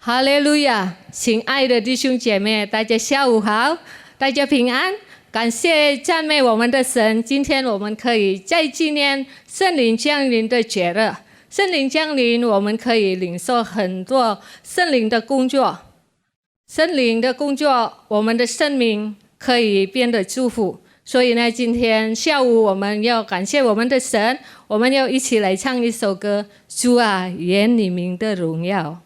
哈利路亚！亲爱的弟兄姐妹，大家下午好，大家平安。感谢赞美我们的神，今天我们可以在纪念圣灵降临的节日。圣灵降临，我们可以领受很多圣灵的工作。圣灵的工作，我们的生命可以变得祝福。所以呢，今天下午我们要感谢我们的神，我们要一起来唱一首歌：主啊，愿你名的荣耀。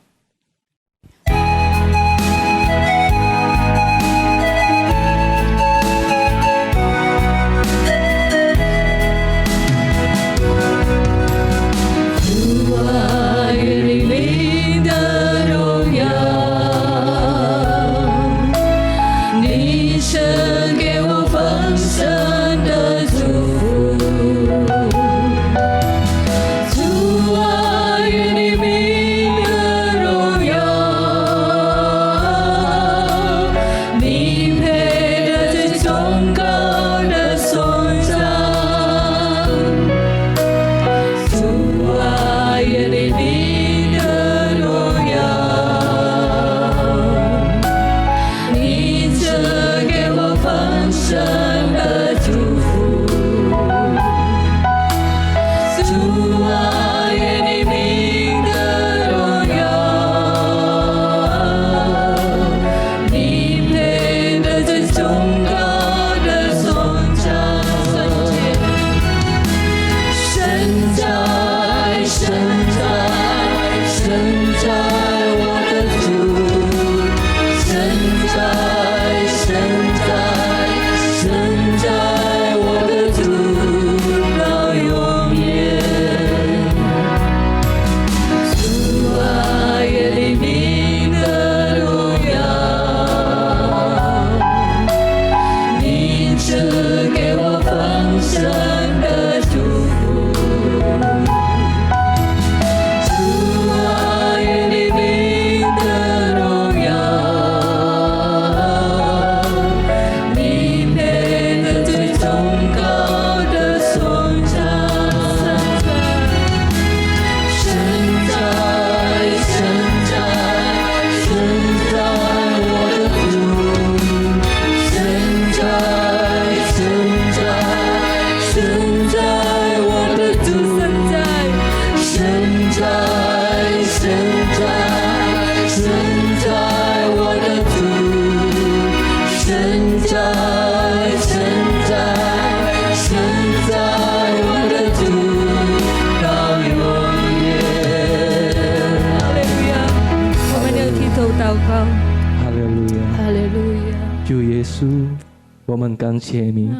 我们感谢你，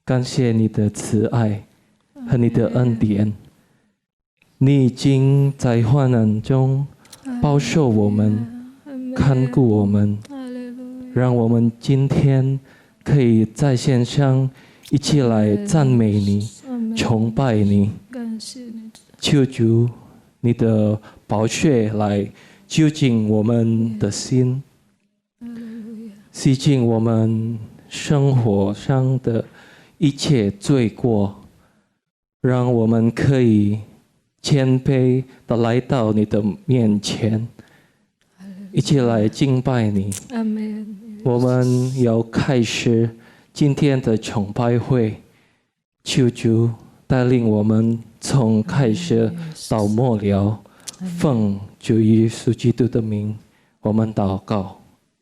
感谢你的慈爱和你的恩典。你已经在患难中保守我们，看顾我们，让我们今天可以在线上一起来赞美你、崇拜你。求主你的宝血来究竟我们的心，洗净我们生活上的一切罪过，让我们可以谦卑地来到你的面前，一起来敬拜你。我们要开始今天的崇拜会，求主带领我们从开始到末了，奉主耶稣基督的名，我们祷告，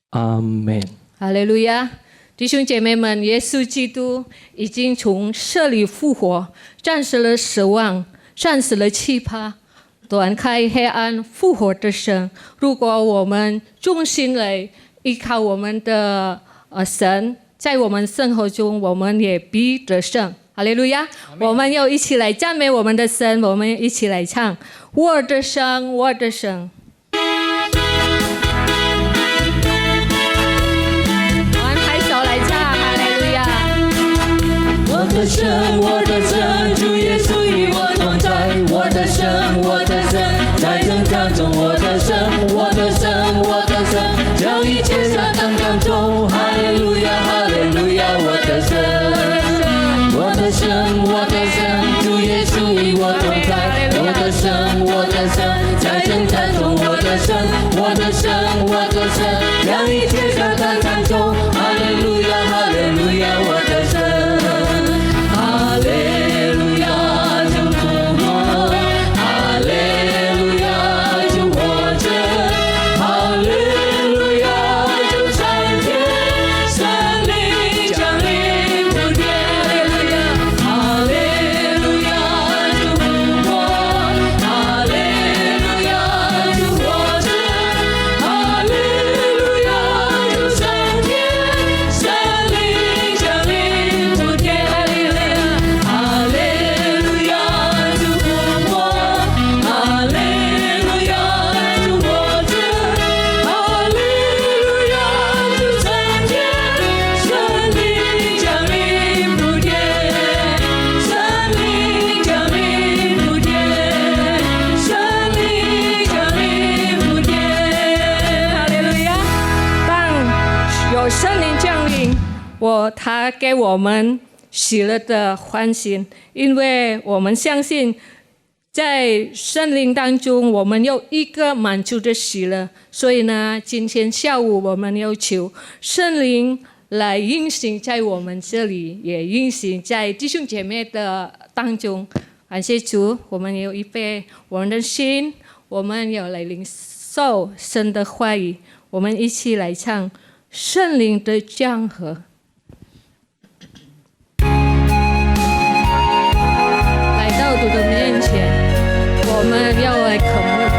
阿们。哈利路亚！弟兄姐妹们，耶稣基督已经从死里复活，战胜了死亡，战死了欺怕，断开黑暗，复活的神。如果我们忠心来依靠我们的神，在我们生活中，我们也必得胜。哈利路亚！我们要一起来赞美我们的神，我们一起来唱：我的神，我的神。我的神，我的神，主耶稣与我同在。我的神，我的神，在征战中，我的神，我的神，我的神，将一切撒旦赶走。哈利路亚，哈利路亚，我的神，我的神，我的神，主耶稣与我同在。我的神，我的神，在征战中，我的神，圣灵降临，他给我们喜乐的欢欣，因为我们相信在圣灵当中我们有一个满足的喜乐，所以呢，今天下午我们要求圣灵来运行在我们这里，也运行在弟兄姐妹的当中。感谢主，我们有预备我们的心，我们要来领受神的话语，我们一起来唱圣灵的江河。来到主的面前，我们要来渴慕他，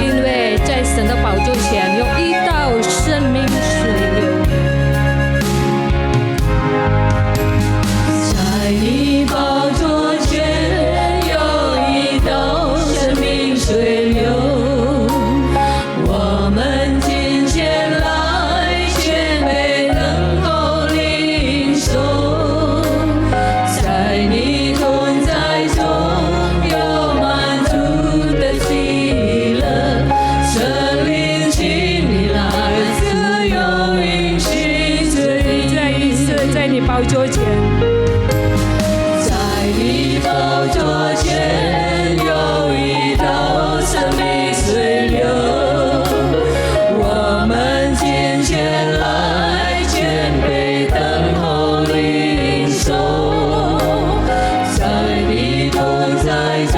因为在神的宝座前有一道生命水流。在你宝座前有一道生命水流，我们今天来谦卑等候领受，在你同在中有满足的喜乐，圣灵请你来自由运行，再一次在你宝座前，在你宝座前有一道生命水流，我们今天来谦卑等候领受，在你同在中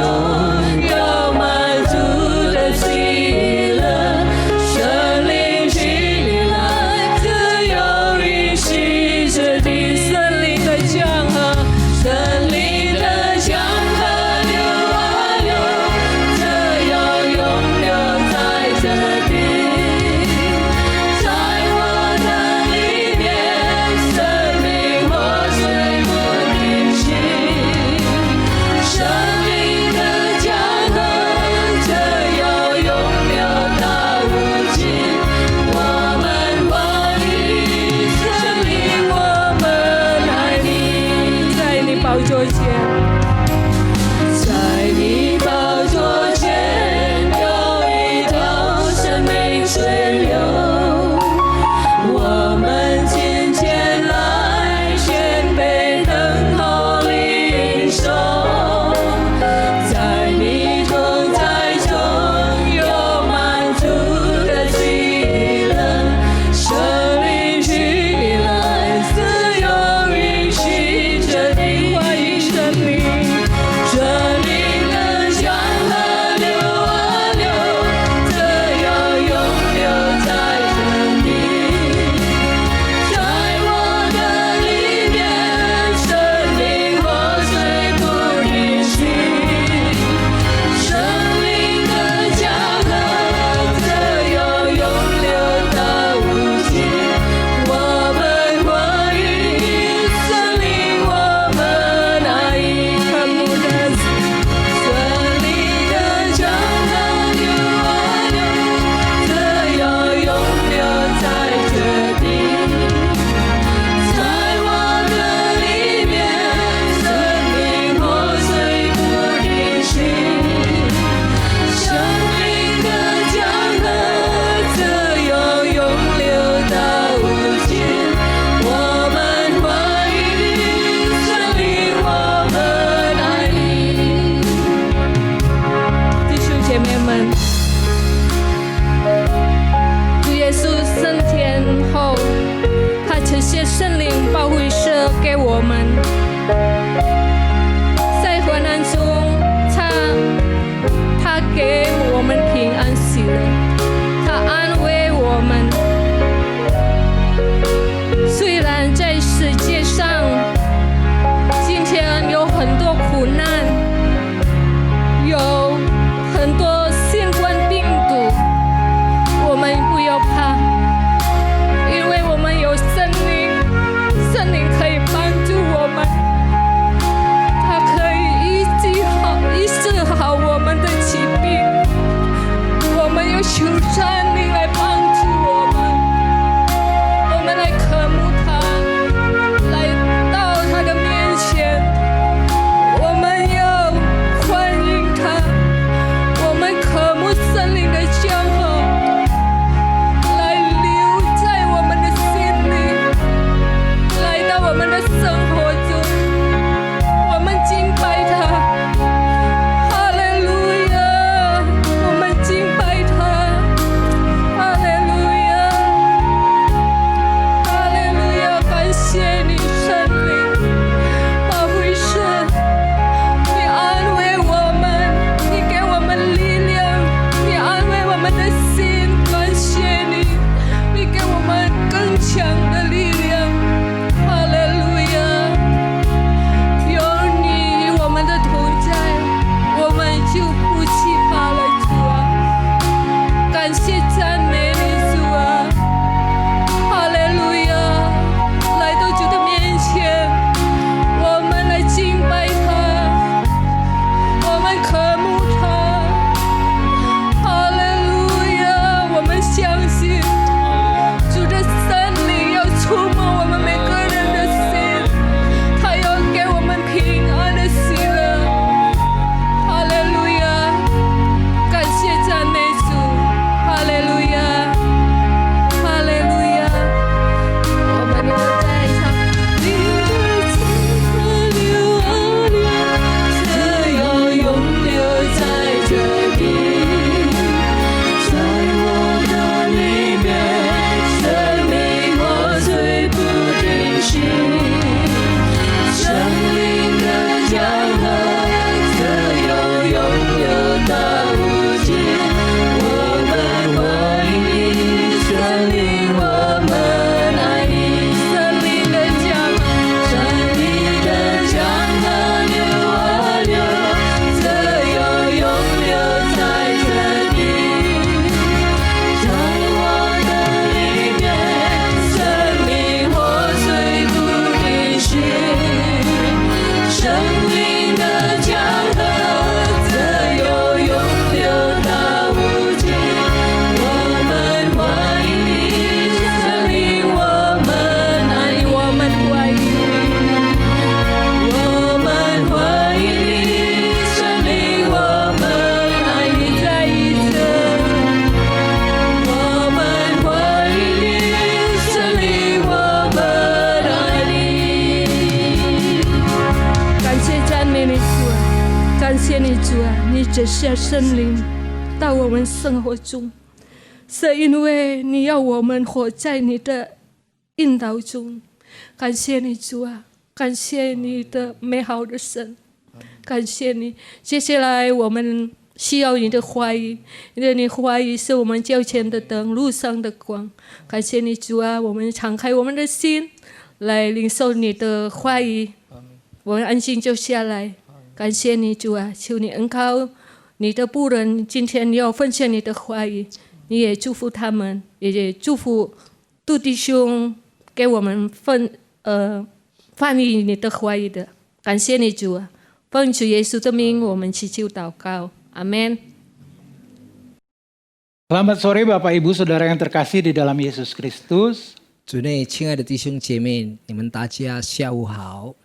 有满足的喜乐，圣灵请你来自由运行这地，圣灵的江河，圣灵的江河流啊流，这样永留在这地，在我的里面，生命活水不停息，圣灵的江河这样永留到如今，我们欢迎圣灵，我们爱你。在你宝座前，在你宝座前有一道生命水流，我们今天来谦卑等候领受，在你同在中有满足的喜乐，圣灵请你来自由运行这地，欢迎圣主啊，你折下圣灵到我们生活中，是因为你要我们活在你的引导中。感谢你主啊，感谢你的美好的神，感谢你。接下来我们需要你的话语，因为你话语是我们脚前的灯，路上的光。感谢你主啊，我们敞开我们的心来领受你的话语，我们安心就下来。感谢你主啊，求你恩膏你的仆人，今天要分享你的话语，你也祝福他们，也祝福杜弟兄给我们翻译你的话语的。感谢你主啊，奉主耶稣的名我们祈求祷告，阿们。 Selamat sore Bapak Ibu Saudara yang terkasih di dalam Yesus Kristus. 主内亲爱的弟兄姐妹，你们大家下午好。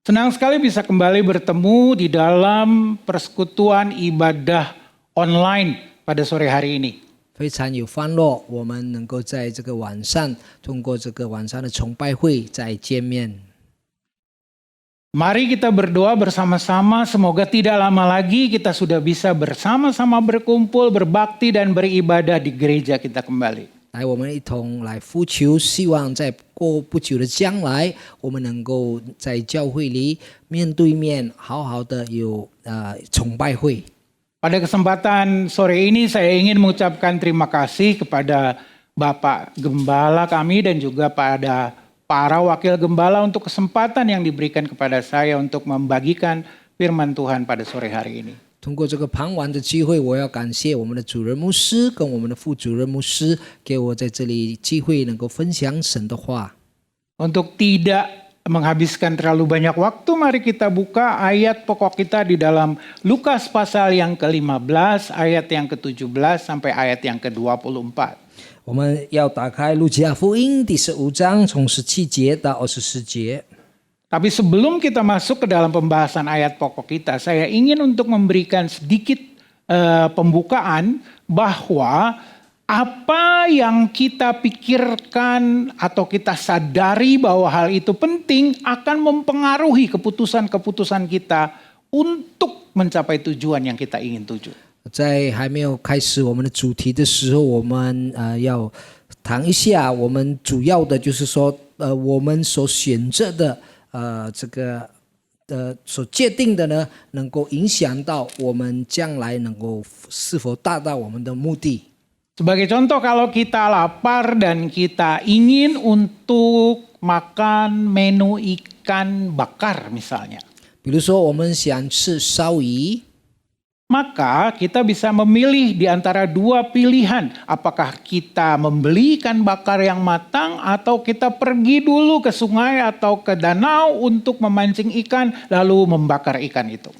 Senang sekali bisa kembali bertemu di dalam persekutuan ibadah online pada sore hari ini. 非常有欢乐，我们能够在这个晚上，通过这个晚上的崇拜会再见面。 Mari kita berdoa bersama-sama, semoga tidak lama lagi kita sudah bisa bersama-sama berkumpul, berbakti dan beribadah di gereja kita kembali. 来，我们一同来呼求，希望在过不久的将来，我们能够在教会里面对面，好好的有崇拜会。 Pada kesempatan sore ini saya ingin mengucapkan terima kasih kepada Bapak Gembala kami dan juga pada para wakil gembala untuk kesempatan yang diberikan kepada saya untuk membagikan firman Tuhan pada sore hari ini. 通过这个傍晚的机会，我要感谢我们的主任牧师跟我们的副主任牧师，给我在这里机会能够分享神的话。 Untuk tidak menghabiskan terlalu banyak waktu, mari kita buka ayat pokok kita di dalam Lukas pasal yang ke-15, ayat yang ke-17 sampai ayat yang ke-24. 我们要打开路加福音第15章，从17节到24节。 Tapi sebelum kita masuk ke dalam pembahasan ayat pokok kita, saya ingin untuk memberikan sedikit pembukaan bahwa apa yang kita pikirkan atau kita sadari bahwa hal itu penting akan mempengaruhi keputusan-keputusan kita untuk mencapai tujuan yang kita ingin tuju. 在还没有开始我们的主题的时候，我们要谈一下，我们主要的就是说，我们所选择的。 这个所界定的呢，能够影响到我们将来能够是否达到我们的目的。 Sebagai contoh, kalau kita lapar dan kita ingin untuk makan menu ikan bakar misalnya. 比如说，我们想吃烧鱼。 Maka kita bisa memilih di antara dua pilihan. Apakah kita membeli ikan bakar yang matang atau kita pergi dulu ke sungai atau ke danau untuk memancing ikan lalu membakar ikan itu.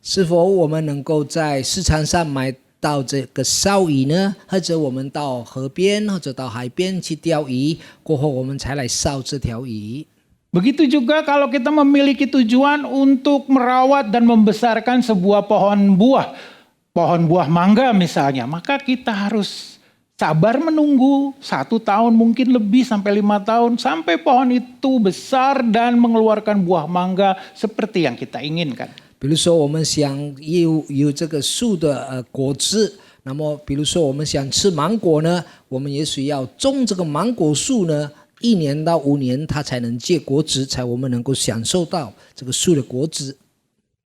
是否我们能够在市场上买到这个烧鱼呢？或者我们到河边或者到海边去钓鱼，过后我们才来烧这条鱼。 Begitu juga kalau kita memiliki tujuan untuk merawat dan membesarkan sebuah pohon buah mangga misalnya, maka kita harus sabar menunggu 1 tahun mungkin lebih sampai 5 tahun sampai pohon itu besar dan mengeluarkan buah mangga seperti yang kita inginkan. 比如说，我们想有这个树的果子，那么比如说我们想吃芒果呢，我们也许要种这个芒果树呢。 1年到5年，它才能结果子，才我们能够享受到这个树的果子。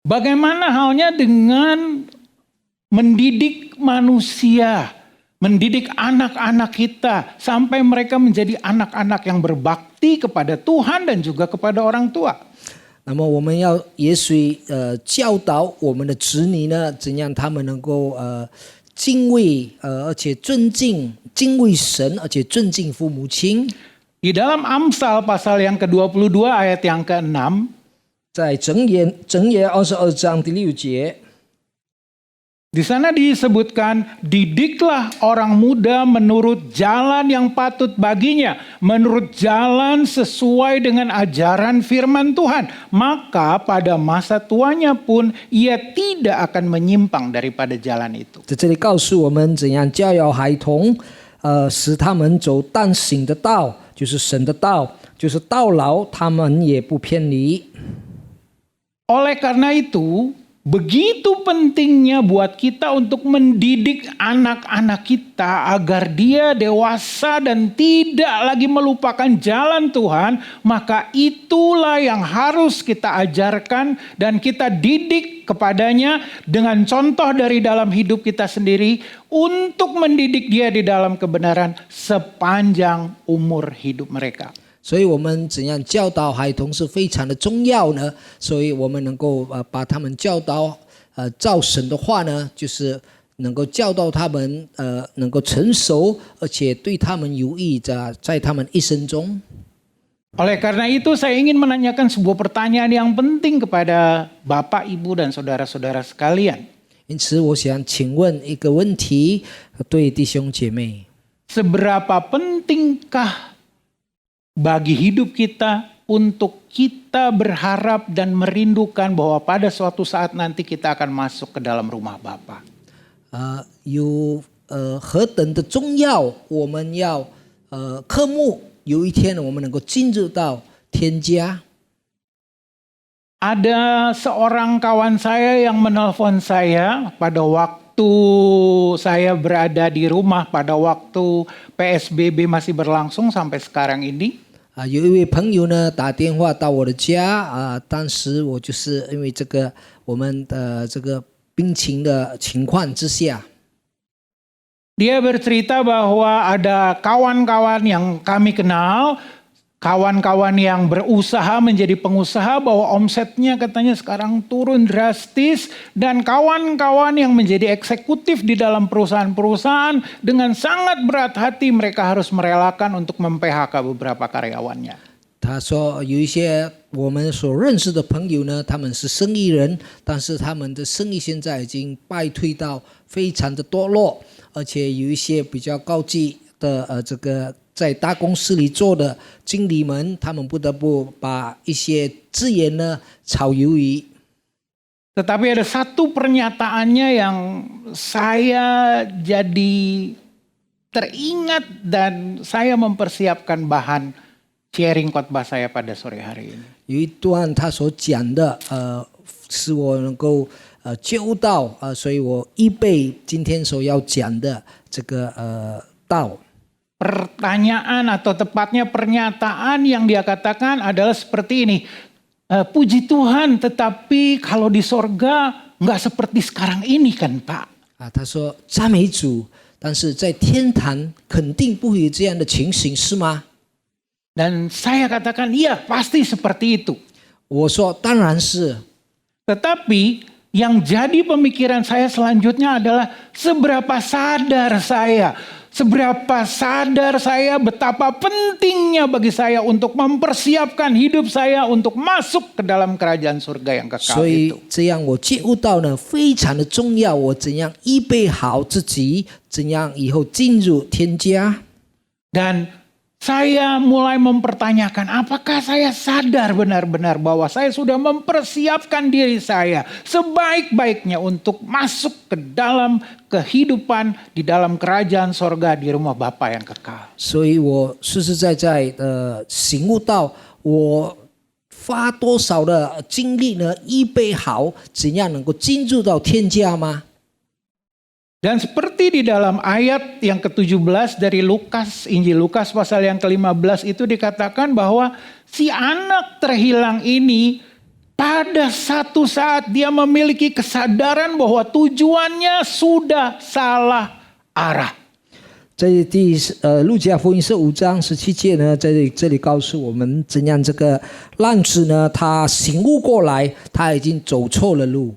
Bagaimana halnya dengan mendidik manusia, mendidik anak-anak kita sampai mereka menjadi anak-anak yang berbakti kepada Tuhan dan juga kepada orang tua. 那么我们要也许教导我们的子女呢，怎样他们能够敬畏而且敬畏神，而且尊敬父母亲。 Di dalam Amsal pasal yang ke-22 ayat yang ke-6, 在箴言22章第6节， di sana disebutkan, didiklah orang muda menurut jalan yang patut baginya, menurut jalan sesuai dengan ajaran firman Tuhan. Maka pada masa tuanya pun ia tidak akan menyimpang daripada jalan itu. 在这里告诉我们怎样教养孩童，使他们走当行的道。 就是神的道，就是到老他们也不偏离。 Oleh karena itu, begitu pentingnya buat kita untuk mendidik anak-anak kita agar dia dewasa dan tidak lagi melupakan jalan Tuhan, maka itulah yang harus kita ajarkan dan kita didik kepadanya dengan contoh dari dalam hidup kita sendiri untuk mendidik dia di dalam kebenaran sepanjang umur hidup mereka. 所以我们怎样教导孩童是非常的重要呢？所以我们能够把他们教导照神的话呢，就是能够教导他们能够成熟，而且对他们有益在他们一生中。 Oleh karena itu saya ingin menanyakan sebuah pertanyaan yang penting kepada Bapak, Ibu, dan saudara-saudara sekalian. 因此，我想请问一个问题，对弟兄姐妹， Seberapa pentingkah bagi hidup kita untuk kita berharap dan merindukan bahwa pada suatu saat nanti kita akan masuk ke dalam rumah Bapa. 有何等的重要？我们要渴慕有一天我们能够进入到天家。 Ada seorang kawan saya yang menelpon saya pada waktu saya berada di rumah, pada waktu PSBB masih berlangsung sampai sekarang ini. 有一位朋友呢打电话到我的家当时我就是因为这个我们的这个病情的情况之下， Dia bercerita bahwa ada kawan-kawan yang kami kenal, kawan-kawan yang berusaha menjadi pengusaha, bahwa omsetnya katanya sekarang turun drastis, dan kawan-kawan yang menjadi eksekutif di dalam perusahaan-perusahaan dengan sangat berat hati mereka harus merelakan untuk mem-PHK beberapa karyawannya. 他说有一些我们所认识的朋友呢，他们是生意人，但是他们的生意现在已经败退到非常的堕落，而且有一些比较高级的这个在大公司里做的经理们，他们不得不把一些资源呢炒鱿鱼。 Tetapi ada satu pernyataannya yang saya jadi teringat dan saya mempersiapkan bahan sharing khotbah saya pada sore hari ini. 有一段他所讲的，使我能够觉悟到，所以我预备今天所要讲的这个道。 Pertanyaan atau tepatnya pernyataan yang dia katakan adalah seperti ini. Puji Tuhan, tetapi kalau di sorga nggak seperti sekarang ini kan Pak. 他说赞美主，但是在天堂肯定不会有这样的情形，是吗？ Dan saya katakan iya pasti seperti itu. 我说当然是。 Tetapi yang jadi pemikiran saya selanjutnya adalah seberapa sadar saya betapa pentingnya bagi saya untuk mempersiapkan hidup saya untuk masuk ke dalam kerajaan surga yang kekal 所以 itu. 这样我觉悟到呢，非常的重要。我怎样预备好自己，怎样以后进入天家。 Dan saya mulai mempertanyakan apakah saya sadar benar-benar bahwa saya sudah mempersiapkan diri saya sebaik-baiknya untuk masuk ke dalam kehidupan di dalam kerajaan sorga di rumah Bapa yang kekal. 所以我实实在在的醒悟到，我花多少的精力呢，预备好怎样能够进入到天家吗？ Dan seperti di dalam ayat yang ke-17 dari Lukas, Injil Lukas pasal yang ke-15 itu dikatakan bahwa si anak terhilang ini pada satu saat dia memiliki kesadaran bahwa tujuannya sudah salah arah. 在路加福音15章17节呢，在这里告诉我们怎样这个浪子呢，他醒悟过来，他已经走错了路。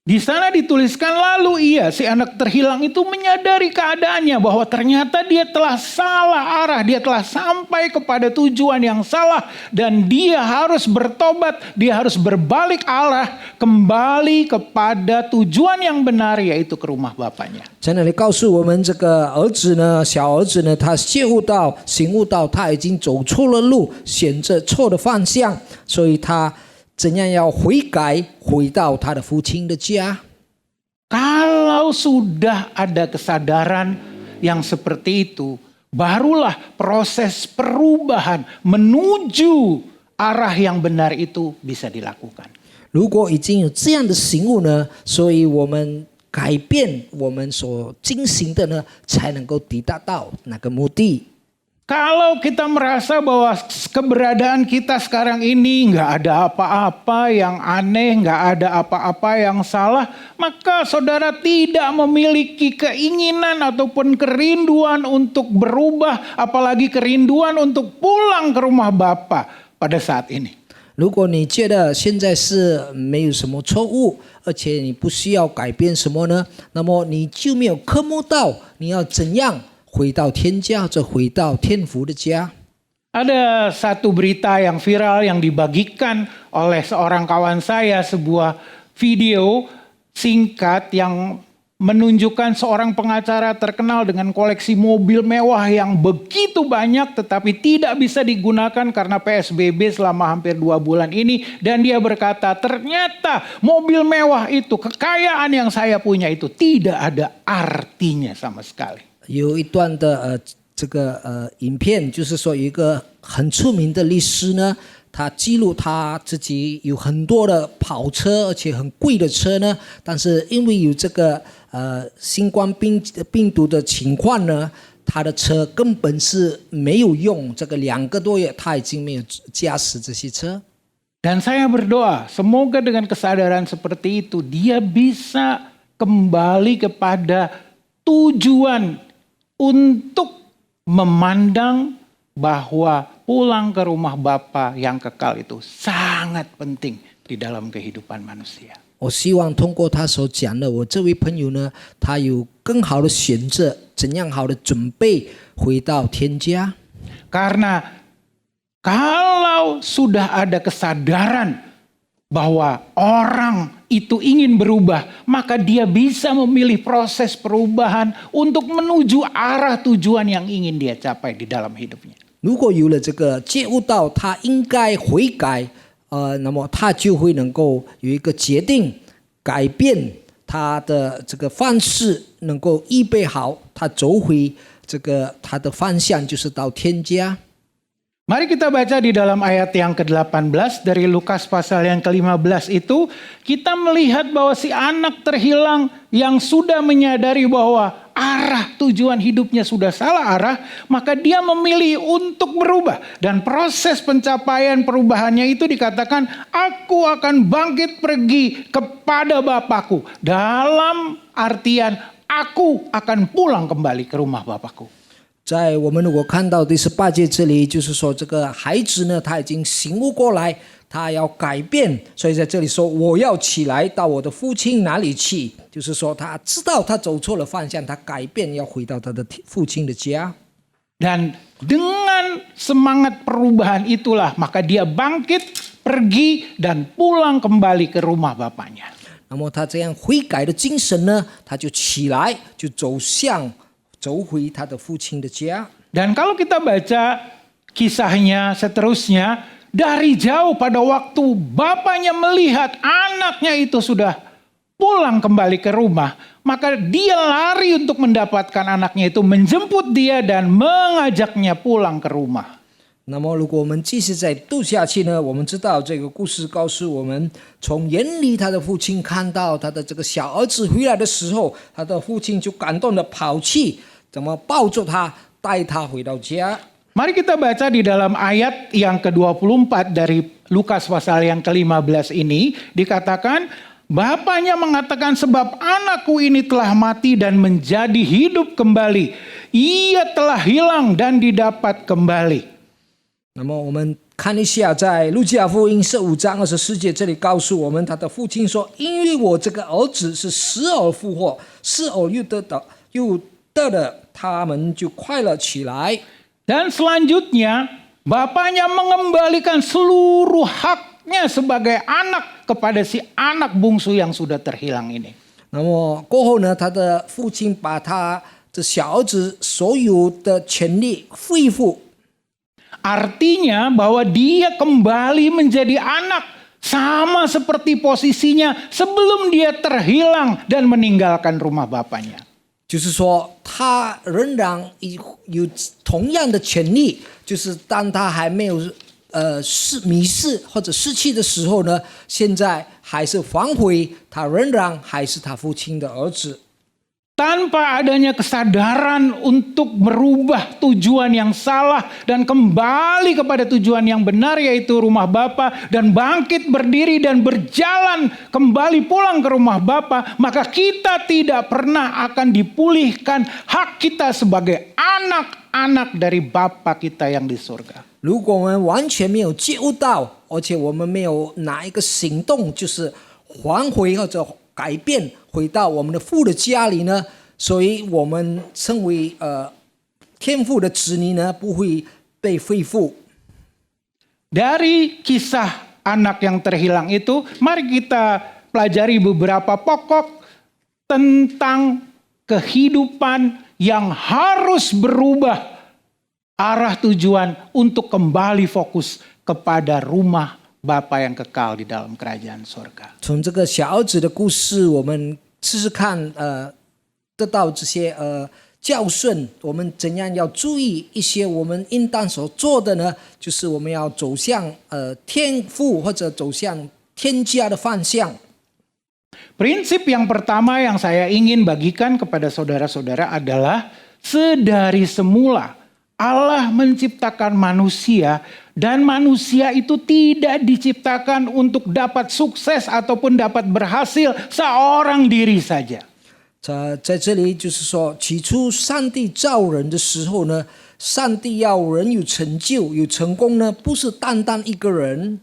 Di sana dituliskan lalu si anak terhilang itu menyadari keadaannya bahwa ternyata dia telah salah arah, dia telah sampai kepada tujuan yang salah dan dia harus bertobat, dia harus berbalik arah kembali kepada tujuan yang benar yaitu ke rumah bapaknya. 在那里告诉我们，这个儿子呢，小儿子呢，他醒悟到他已经走错了路，选择错的方向，所以他 怎样要悔改，回到他的父亲的家？ Kalau sudah ada kesadaran yang seperti itu, barulah proses perubahan menuju arah yang benar itu bisa dilakukan. 如果已经有这样的醒悟呢，所以我们改变我们所进行的呢，才能够抵达到那个目的。Kalau kita merasa bahwa keberadaan kita sekarang ini nggak ada apa-apa yang aneh, nggak ada apa-apa yang salah, maka saudara tidak memiliki keinginan ataupun kerinduan untuk berubah, apalagi kerinduan untuk pulang ke rumah Bapa pada saat ini. 如果你觉得现在是没有什么错误，而且你不需要改变什么呢，那么你就没有科目到你要怎样回到天家，或者回到天父的家。 Ada satu berita yang viral yang dibagikan oleh seorang kawan saya, sebuah video singkat yang menunjukkan seorang pengacara terkenal dengan koleksi mobil mewah yang begitu banyak tetapi tidak bisa digunakan karena PSBB selama hampir 2 bulan ini. Dan dia berkata, ternyata mobil mewah itu, kekayaan yang saya punya itu tidak ada artinya sama sekali. 有一段的这个影片，就是说有一个很出名的律师呢，他记录他自己有很多的跑车，而且很贵的车呢，但是因为有这个新冠病毒的情况呢，他的车根本是没有用，这个2个多月他已经没有驾驶这些车。 Dan saya berdoa, semoga dengan kesadaran seperti itu dia bisa kembali kepada tujuan untuk memandang bahwa pulang ke rumah Bapa yang kekal itu sangat penting di dalam kehidupan manusia. 我希望通过他所讲的，我这位朋友呢，他有更好的选择，怎样好的准备回到天家。 Karena kalau sudah ada kesadaran bahwa orang itu ingin berubah, maka dia bisa memilih proses perubahan untuk menuju arah tujuan yang ingin dia capai di dalam hidupnya. 如果有了这个觉悟到他应该悔改，那么他就会能够有一个决定，改变他的这个方式，能够预备好他走回这个他的方向，就是到天家。 Mari kita baca di dalam ayat yang ke-18 dari Lukas pasal yang ke-15 itu, kita melihat bahwa si anak terhilang yang sudah menyadari bahwa arah tujuan hidupnya sudah salah arah, maka dia memilih untuk berubah. Dan proses pencapaian perubahannya itu dikatakan, aku akan bangkit pergi kepada Bapakku. Dalam artian, aku akan pulang kembali ke rumah Bapakku. 在我们如果看到第18节这里，就是说这个孩子呢，他已经醒悟过来，他要改变，所以在这里说我要起来到我的父亲那里去，就是说他知道他走错了方向，他改变要回到他的父亲的家。 Dan dengan semangat perubahan itulah maka dia bangkit, pergi dan pulang kembali ke rumah bapaknya. 那么他这样悔改的精神呢，他就起来，就走回他的父亲的家。 Dan kalau kita baca kisahnya seterusnya, dari jauh pada waktu bapaknya melihat anaknya itu sudah pulang kembali ke rumah, maka dia lari untuk mendapatkan anaknya itu, menjemput dia dan mengajaknya pulang ke rumah. 那么，如果我们继续再读下去呢，我们知道这个故事告诉我们，从眼里他的父亲看到他的这个小儿子回来的时候，他的父亲就感动的跑去，怎么抱住他，带他回到家。 Mari kita baca di dalam ayat yang ke-24 dari Lukas pasal yang ke-15 ini, dikatakan, bapaknya mengatakan sebab anakku ini telah mati dan menjadi hidup kembali. Ia telah hilang dan didapat kembali. 那么我们看一下，在路加福音15章24节，这里告诉我们，他的父亲说：“因为我这个儿子是死而复活，死而又得了，他们就快乐起来。” Dan selanjutnya, bapaknya mengembalikan seluruh haknya sebagai anak kepada si anak bungsu yang sudah terhilang ini. 那么过后呢，他的父亲把他这小儿子所有的权利恢复。 Artinya bahwa dia kembali menjadi anak sama seperti posisinya sebelum dia terhilang dan meninggalkan rumah bapaknya. 就是说，他仍然有同样的权利，就是当他还没有迷失或者失去的时候呢，现在还是反悔，他仍然还是他父亲的儿子。Tanpa adanya kesadaran untuk merubah tujuan yang salah dan kembali kepada tujuan yang benar yaitu rumah Bapa dan bangkit berdiri dan berjalan kembali pulang ke rumah Bapa, maka kita tidak pernah akan dipulihkan hak kita sebagai anak-anak dari Bapa kita yang di surga. 如果我们完全没有觉悟到，而且我们没有哪一个行动，就是还回或者改变，回到我们的父的家里呢，所以我们称为天父的子女呢，不会被恢复。Dari kisah anak yang terhilang itu, mari kita pelajari beberapa pokok tentang kehidupan yang harus berubah arah tujuan untuk kembali fokus kepada rumah Bapa yang kekal di dalam kerajaan surga. 从这个小儿子的故事，我们试试看，得到这些教训，我们怎样要注意一些我们应当所做的呢？就是我们要走向天父或者走向天家的方向。Prinsip yang pertama yang saya ingin bagikan kepada saudara-saudara adalah sedari semula Allah menciptakan manusia dan manusia itu tidak diciptakan untuk dapat sukses ataupun dapat berhasil seorang diri saja. 在这里就是说，起初上帝造人的时候呢，上帝要人有成就、有成功呢，不是单单一个人。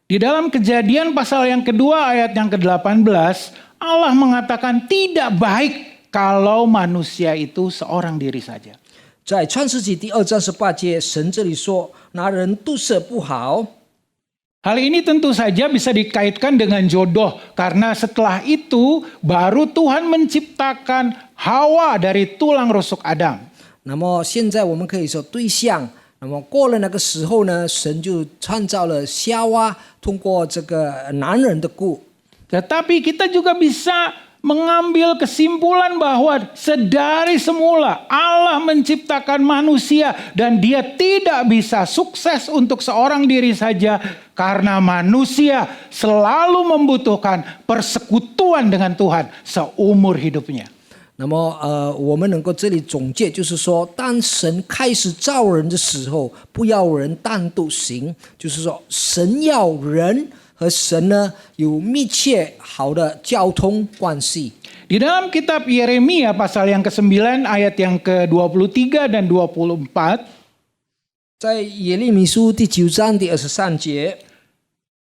Di dalam Kejadian pasal yang kedua ayat yang ke-18, Allah mengatakan tidak baik kalau manusia itu seorang diri saja. 在创世纪第2章18节，神这里说：“拿人独舍不好。” Hal ini tentu saja bisa dikaitkan dengan jodoh, karena setelah itu baru Tuhan menciptakan Hawa dari tulang rusuk Adam. 那么现在我们可以说对象，那么过了那个时候呢，神就创造了夏娃，通过这个男人的骨。Tetapi kita juga bisa mengambil kesimpulan bahwa sedari semula Allah menciptakan manusia dan dia tidak bisa sukses untuk seorang diri saja karena manusia selalu membutuhkan persekutuan dengan Tuhan seumur hidupnya. 那么我们能够这里总结，就是说，当神开始造人的时候，不要人单独行，就是说，神要人和神呢有密切好的交通关系。 Di dalam kitab Yeremia pasal yang ke-9 ayat yang ke-23 dan 24, 在耶利米书第9章第23节，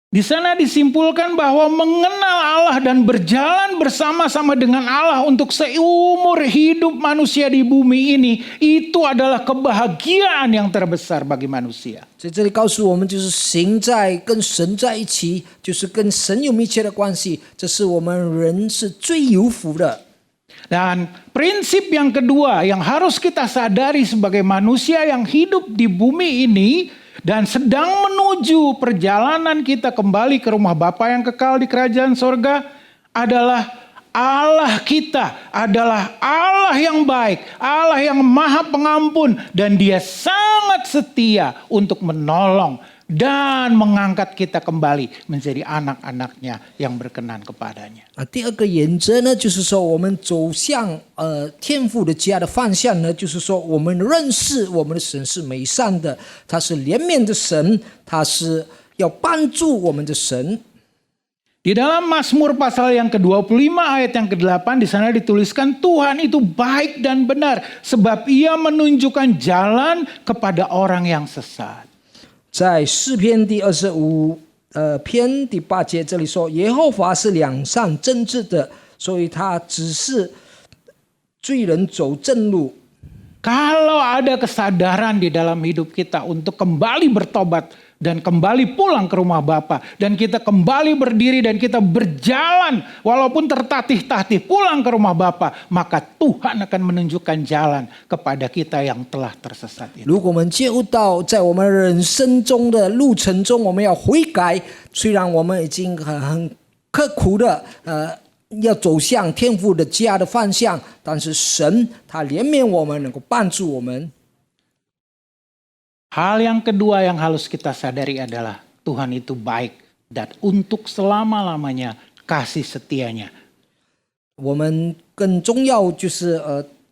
di sana disimpulkan bahwa mengenal Allah dan berjalan bersama-sama dengan Allah untuk seumur hidup manusia di bumi ini, itu adalah kebahagiaan yang terbesar bagi manusia. 在这里告诉我们，就是行在跟神在一起，就是跟神有密切的关系，这是我们人是最有福的。 Dan prinsip yang kedua yang harus kita sadari sebagai manusia yang hidup di bumi ini dan sedang menuju perjalanan kita kembali ke rumah Bapa yang kekal di kerajaan sorga adalah Allah kita adalah Allah yang baik, Allah yang maha pengampun, dan dia sangat setia untuk menolong dan mengangkat kita kembali menjadi anak-anaknya yang berkenan kepadanya. 第二个原则呢，就是说我们走向天父的家的方向呢，就是说我们认识我们的神是美善的，他是怜悯的神，他是要帮助我们的神。 Di dalam Mazmur pasal yang ke-25 ayat yang ke-8 di sana dituliskan Tuhan itu baik dan benar sebab ia menunjukkan jalan kepada orang yang sesat. 在诗篇第25篇第8节这里说，耶和华是良善正直的，所以他只是罪人走正路。 Kalau ada kesadaran di dalam hidup kita untuk kembali bertobat dan kembali pulang ke rumah Bapa dan kita kembali berdiri dan kita berjalan walaupun tertatih-tatih pulang ke rumah Bapa, maka Tuhan akan menunjukkan jalan kepada kita yang telah tersesat itu. 如果我们觉悟到在我们人生中的路程中，我们要悔改，虽然我们已经很刻苦的要走向天父的家的方向，但是神他怜悯我们，能够帮助我们。Hal yang kedua yang harus kita sadari adalah Tuhan itu baik dan untuk selama-lamanya kasih setianya. 我们更重要就是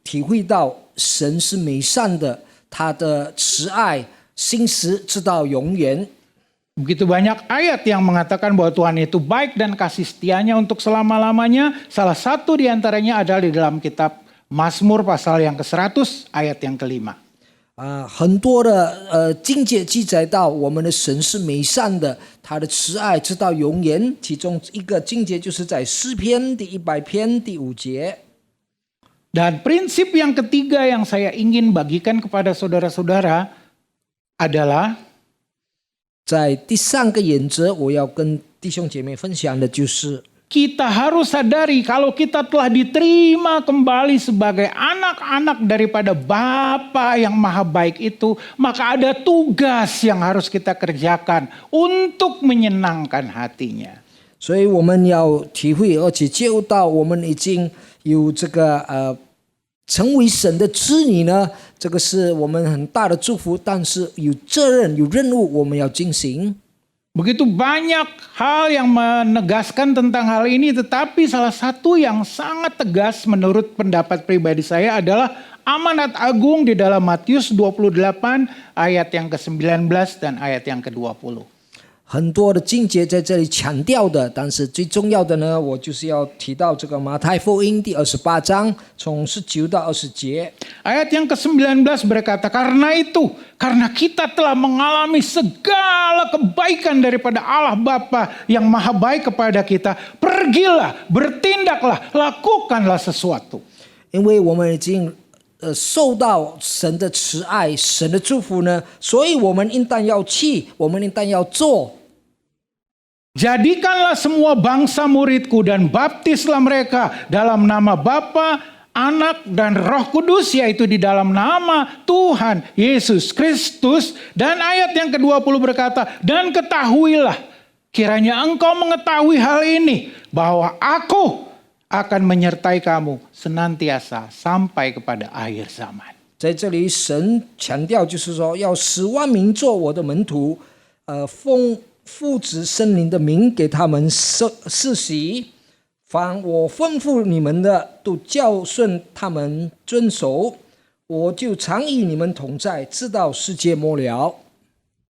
体会到神是美善的，他的慈爱心实直到永远。 Begitu banyak ayat yang mengatakan bahwa Tuhan itu baik dan kasih setianya untuk selama-lamanya. Salah satu di antaranya adalah di dalam kitab Mazmur pasal yang ke-100 ayat yang ke-5. 很多的经节记载到我们的神是美善的，他的慈爱直到永远。其中一个经节就是在诗篇第100篇第5节。 Dan prinsip yang ketiga yang saya ingin bagikan kepada saudara-saudara adalah 在第3个原则，我要跟弟兄姐妹分享的就是， kita harus sadari kalau kita telah diterima kembali sebagai anak-anak daripada Bapa yang Maha Baik itu, maka ada tugas yang harus kita kerjakan untuk menyenangkan hatinya. 所以我们要体会而且觉悟到，我们已经有这个成为神的子女呢，这个是我们很大的祝福，但是有责任、有任务，我们要进行。 Begitu banyak hal yang menegaskan tentang hal ini, tetapi salah satu yang sangat tegas menurut pendapat pribadi saya adalah amanat agung di dalam Matius 28 ayat yang ke-19 dan ayat yang ke-20. 很多的经节在这里强调的，但是最重要的呢，我就是要提到这个马太福音第28章从19到20节。 Ayat yang ke-19 berkata, karena kita telah mengalami segala kebaikan daripada Allah Bapa yang Maha Baik kepada kita, pergilah, bertindaklah, lakukanlah sesuatu. 因为我们已经受到神的慈爱、神的祝福呢，所以我们应当要去，我们应当要做。 Jadikanlah semua bangsa muridku dan baptislah mereka dalam nama Bapa, Anak dan Roh Kudus, yaitu di dalam nama Tuhan Yesus Kristus. Dan ayat yang ke-20 berkata, dan ketahuilah, kiranya engkau mengetahui hal ini, bahwa aku akan menyertai kamu senantiasa sampai kepada akhir zaman. 在这里，神强调就是说，要使万民做我的门徒，奉父子圣灵的名给他们施洗。 凡我吩咐你们的，都教训他们遵守，我就常与你们同在，直到世界末了。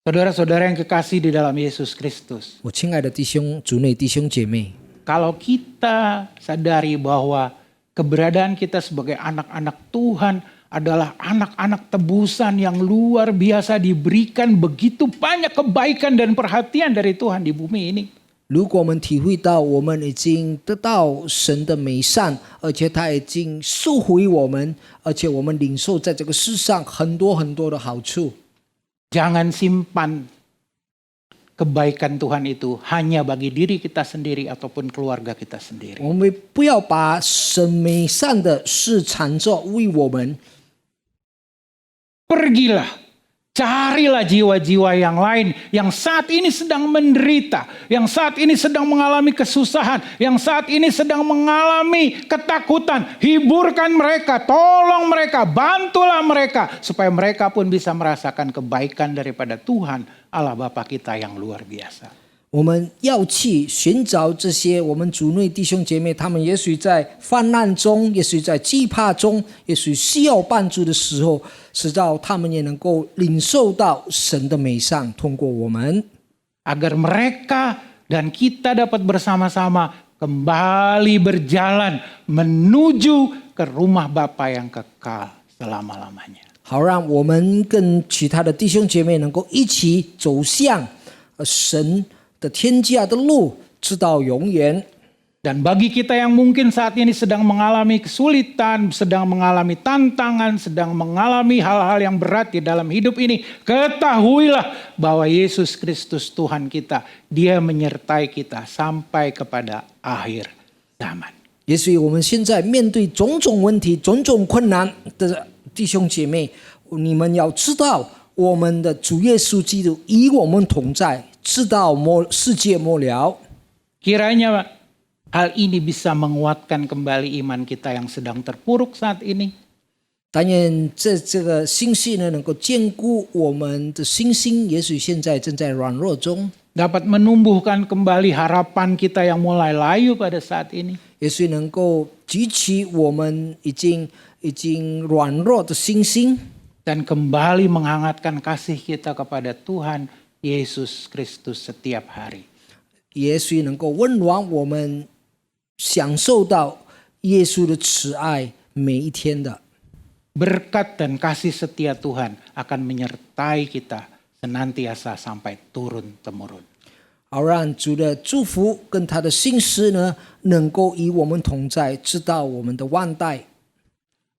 Saudara-saudara yang kekasih di dalam Yesus Kristus. 我亲爱的弟兄、主内弟兄姐妹， Kalau kita sadari bahwa keberadaan kita sebagai anak-anak Tuhan adalah anak-anak tebusan yang luar biasa, diberikan begitu banyak kebaikan dan perhatian dari Tuhan di bumi ini. 如果我们体会到我们已经得到神的美善，而且他已经收回我们，而且我们领受在这个世上很多很多的好处， Jangan simpan kebaikan Tuhan itu hanya bagi diri kita sendiri ataupun keluarga kita sendiri. 我们不要把神美善的事藏着为我们。 Pergilah, carilah jiwa-jiwa yang lain yang saat ini sedang menderita, yang saat ini sedang mengalami kesusahan, yang saat ini sedang mengalami ketakutan. Hiburkan mereka, tolong mereka, bantulah mereka supaya mereka pun bisa merasakan kebaikan daripada Tuhan Allah Bapa kita yang luar biasa. 我们要去寻找这些我们主内弟兄姐妹，他们也许在患难中，也许在惧怕中，也许需要帮助的时候，使到他们也能够领受到神的美善，通过我们， Agar mereka dan kita dapat bersama-sama kembali berjalan menuju ke rumah Bapa yang kekal selama-lamanya. 好让我们跟其他的弟兄姐妹能够一起走向神的天家的路，直到永远。 Dan bagi kita yang mungkin saat ini sedang mengalami kesulitan, sedang mengalami tantangan, sedang mengalami hal-hal yang berat di dalam hidup ini, ketahuilah bahwa Yesus Kristus Tuhan kita, Dia menyertai kita sampai kepada akhir zaman. 也许我们现在面对种种问题、种种困难的弟兄姐妹，你们要知道，我们的主耶稣基督与我们同在，直到世界末了。 Kiranya hal ini bisa menguatkan kembali iman kita yang sedang terpuruk saat ini. 但愿这个信息呢，能够坚固我们的信心。也许现在正在软弱中， dapat menumbuhkan kembali harapan kita yang mulai layu pada saat ini. 也许能够举起我们已经软弱的信心， Dan kembali menghangatkan kasih kita kepada Tuhan Yesus Kristus setiap hari. 也许能够温暖我们享受到耶稣的慈爱每一天的。 Berkat dan kasih setia Tuhan akan menyertai kita senantiasa sampai turun-temurun. 好让主的祝福跟他的信实呢，能够与我们同在，直到我们的万代。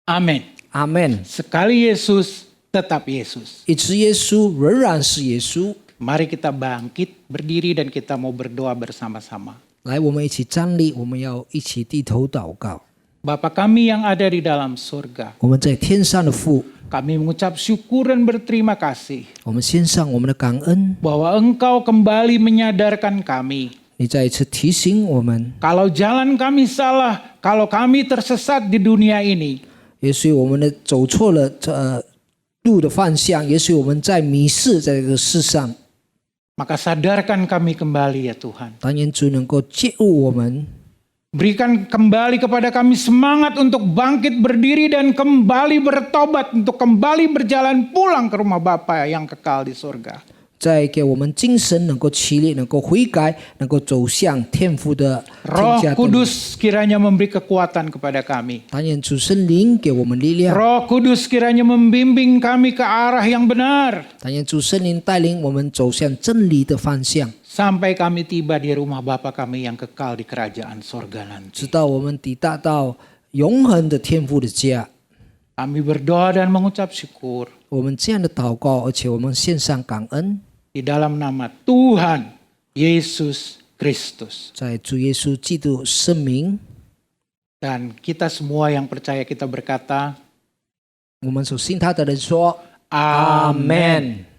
Amin. 阿门。 Sekali Yesus, tetap Yesus. 一直耶稣仍然是耶稣。 Mari kita bangkit, berdiri dan kita mau berdoa bersama-sama. 来，我们一起站立，我们要一起低头祷告。 Bapa kami yang ada di dalam surga, 我们在天上的父， kami mengucap syukur dan berterima kasih 我们献上我们的感恩。 bahwa Engkau kembali menyadarkan kami 你再一次提醒我们， kalau jalan kami salah, kalau kami tersesat di dunia ini, 也许我们的走错了路的方向，也许我们在迷失在这个世上。 maka sadarkan kami kembali ya Tuhan. 但愿主能够介入我们， Berikan kembali kepada kami semangat untuk bangkit berdiri dan kembali bertobat untuk kembali berjalan pulang ke rumah Bapa yang kekal di surga. 再给我们精神能够起立，能够悔改，能够走向天父的天 Roh 家的。 Kudus kiranya memberi kekuatan kepada kami. 但愿主圣灵给我们力量， Roh Kudus kiranya membimbing kami ke arah yang benar. 但愿主圣灵带领我们走向真理的方向， Sampai kami tiba di rumah Bapa kami yang kekal di kerajaan sorga 直 nanti. 到我们抵达到永恒的天父的家。 Kami berdoa dan mengucap syukur 我们这样的祷告，而且我们献上感恩， di dalam nama Tuhan Yesus Kristus. 在主耶稣基督圣名， Dan kita semua yang percaya kita berkata, 我们所信他的人说： Amin.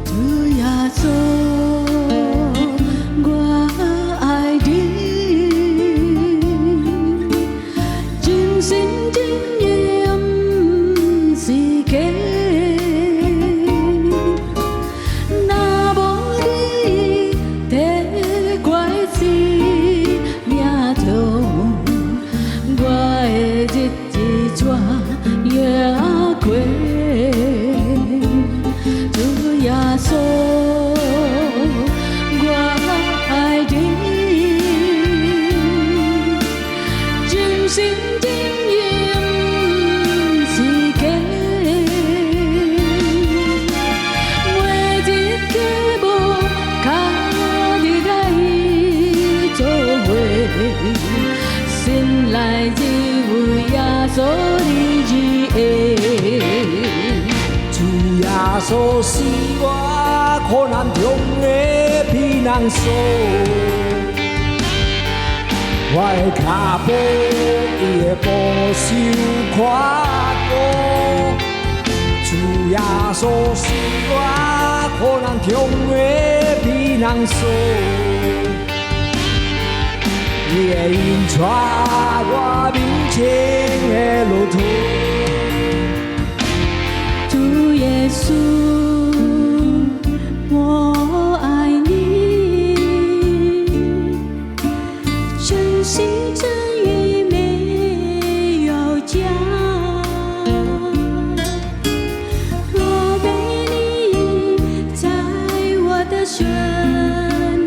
主耶稣，我爱你，真心真意是假。若无你在我的命中，我的日子怎样过？主耶稣，我爱你，真心真意不是假。每日起无靠你来做伙，心内只有耶稣你的爱。主耶稣是我苦难中的避难所，我的脚步伊会保守看顾。主耶稣是我苦难中的避难所，伊会引带我面前的路途。主耶稣，我爱你，真心真意没有假。若没你在我的生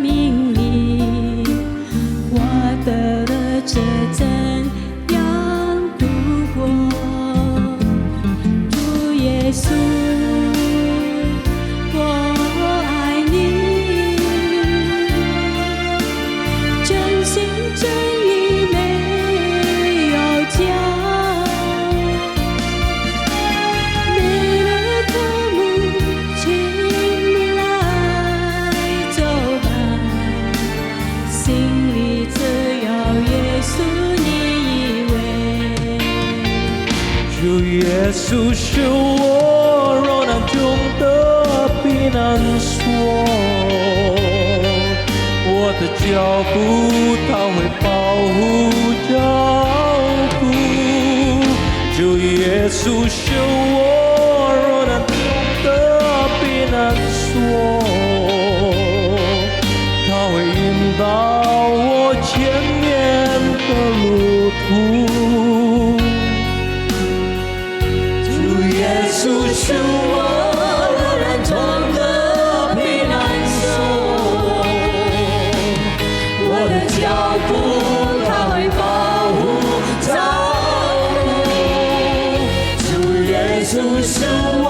命里，我的日子怎样度过？主耶稣，我爱你，真心真意没有假。每日渴慕请你来作伴，心里只有耶稣你一位。主耶稣是我若难中的避难所，我的脚步，他会保护照顾。主耶稣是我若难的避难所，他会引导我前面的路途。主耶稣是我若难痛的避难所，我的脚步他会保护照顾。主耶稣是我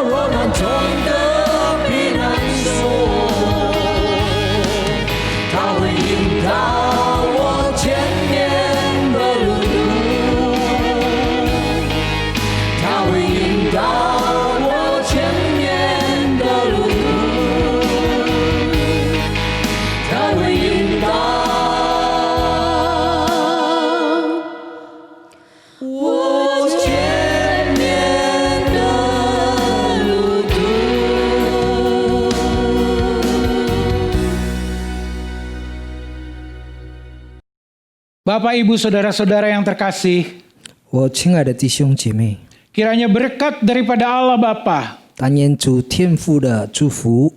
若难痛的避难所，他会引导我前面的路途，他会引导我前面的路途，他会引导我前面的路途。Bapak, Ibu, Saudara-saudara yang terkasih, 我亲爱的弟兄姐妹， kiranya berkat daripada Allah Bapa, 但愿主天父的祝福、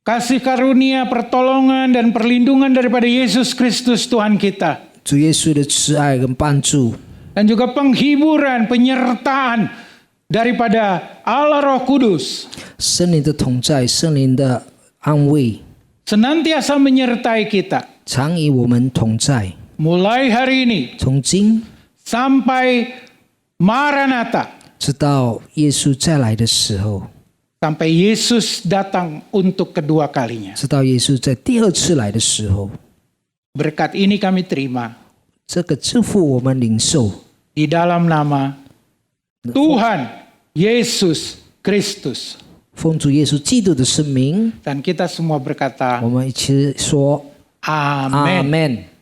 kasih karunia, pertolongan, dan perlindungan daripada Yesus Kristus Tuhan kita, 主耶稣的慈爱跟帮助， dan juga penghiburan, penyertaan daripada Allah Roh Kudus 圣灵的同在、圣灵的安慰， senantiasa menyertai kita 常与我们同在。 mulai hari ini 从今 sampai Maranatha, 直到耶稣再来的时候， sampai Yesus datang untuk kedua kalinya. 直到耶稣在第二次来的时候， Berkat ini kami terima 这个祝福我们领受， di dalam nama Tuhan Yesus Kristus. 奉主耶稣基督的圣名， Dan kita semua berkata, 我们一起说 Amin. 阿门。